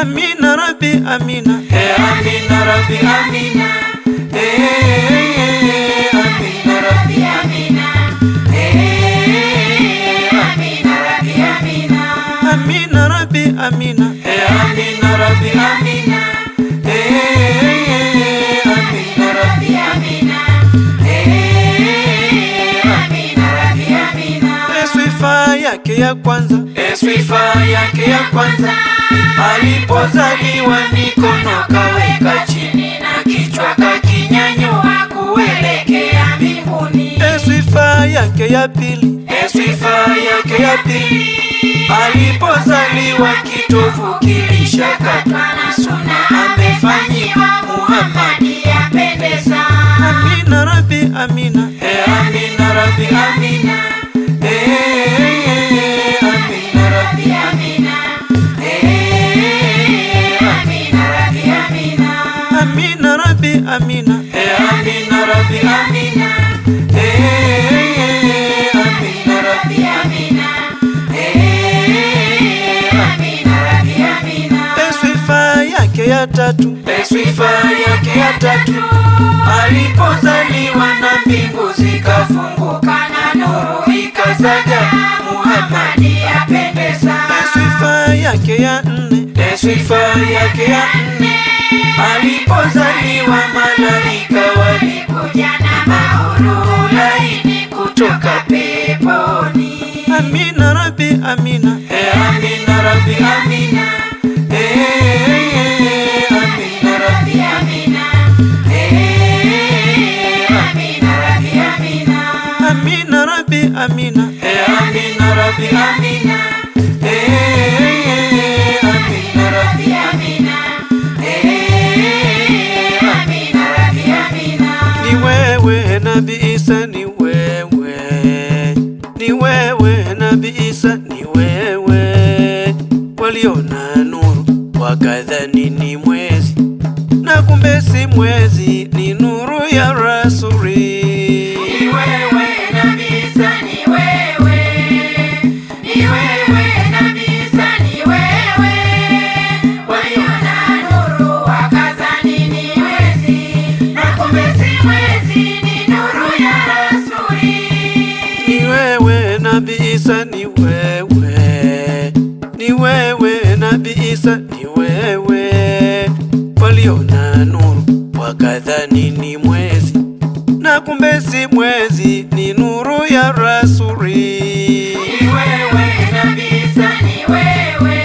Amina Rabbi Amina, Amina Rabbi Amina, Amina Rabbi Amina, Amina Rabbi Amina, Amina Rabbi Amina, Amina Rabbi Amina, Amina Rabbi Amina, Amina Rabbi Amina. Sifa yake ya kwanza, Sifa yake ya kwanza, alipozaliwa mikono kaweka chini na kichwa kakinyanyua kuelekea mbinguni. Sifa yake ya pili, Sifa yake ya pili, alipozaliwa kitovu kilishakatwa na suna amefanyiwa Muhammadi apendeza. Amina Rabbi Amina, Amina Rabbi Amina, Amina Rabbi Amina, Amina Rabbi Amina, Amina Rabbi Amina, Amina Rabbi Amina, Amina Rabbi Amina, Amina Rabbi Amina. Sifa yake ya tatu, Sifa yake ya tatu, alipozaliwa na mbingu zikafunguka na nuru ikazaga Muhammadi apendeza. Sifa yake ya nne, Sifa yake ya nne, alipozaliwa malaika walikuja na maulu laini kutoka peponi. Amina Rabbi Amina, Amina Rabbi Amina, Amina Rabbi Amina, Amina Rabbi Amina, Amina Rabbi Amina, Amina Rabbi Amina, Amina Rabbi Amina, Amina Rabbi Amina. ni wewe Nabii Isa, ni wewe, ni wewe Nabii Isa, ni wewe. Waliona nuru wakadhani ni mwezi, na kumbe si mwezi, ni nuru ya Rasuli. Ni wewe Nabii Isa, ni wewe, ni wewe Nabii Isa, ni wewe. Waliona nuru wakadhani ni mwezi, na kumbe si mwezi, ni nuru ya Rasuli. Ni wewe Nabii Isa, ni wewe, ni wewe Nabii Isa, ni wewe. Waliona nuru wakadhani ni mwezi, na kumbe si mwezi, ni nuru ya Rasuli. Ni wewe Nabii Isa, ni wewe,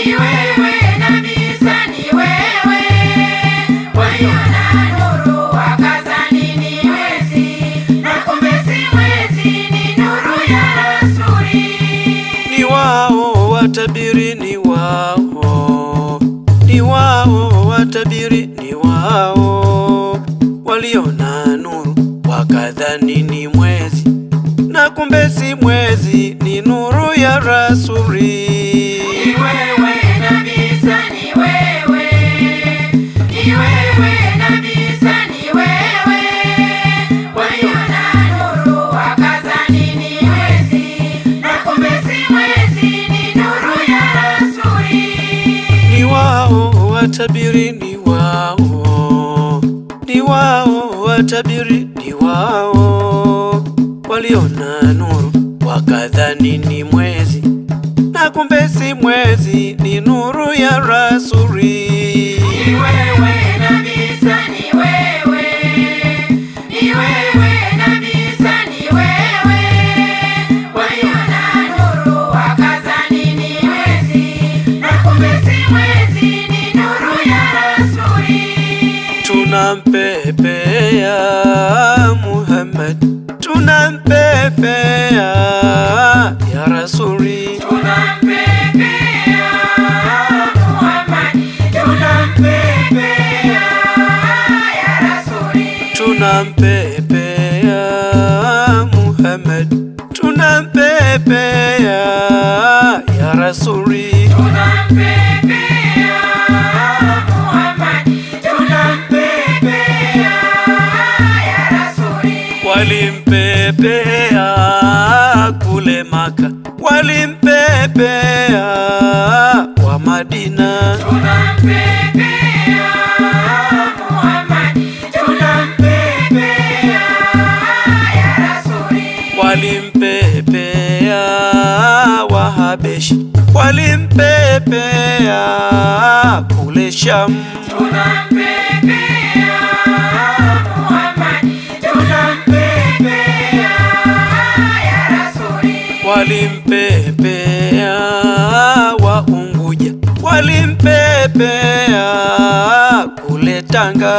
ni wewe Nabii Isa, ni wewe. Waliona nuru wakadhani ni mwezi, na kumbe si mwezi, ni nuru ya Rasuli. Ni wao watabiri, ni wao, ni wao watabiri, ni wao. Waliona nuru wakadhani ni mwezi, na kumbe si mwezi, ni nuru ya Rasuli. Ni wewe Nabii Isa, ni wewe, ni wewe Nabii Isa, ni wewe. Waliona nuru wakadhani ni mwezi, na kumbe si mwezi, ni nuru ya Rasuli. Ni wao watabiri, ni wao, ni wao watabiri, ni wao. Waliona nuru wakadhani ni mwezi, na kumbe si mwezi, ni nuru ya Rasuli. Ni wewe Nabii Isa, ni wewe, ni wewe Nabii Isa, ni wewe. Waliona nuru wakadhani ni mwezi, na kumbe si mwezi, ni nuru ya Rasuli. Tunampepea Muhammad, tunampepea ya Rasuli. Tunampepea Muhammad, tunampepea ya Rasuli. Tunampepea Muhammad, tunampepea ya Rasuli. Tunampepea Muhammad, tunampepea ya Rasuli. Walimpepea kule Maka, walimpepea wa Madina. walimpepea Wahabeshi, walimpepea kule Sham. Tunampepea Muhammad, tunampepea ya Rasuli. Walimpepea wa Unguja, walimpepea kule Tanga.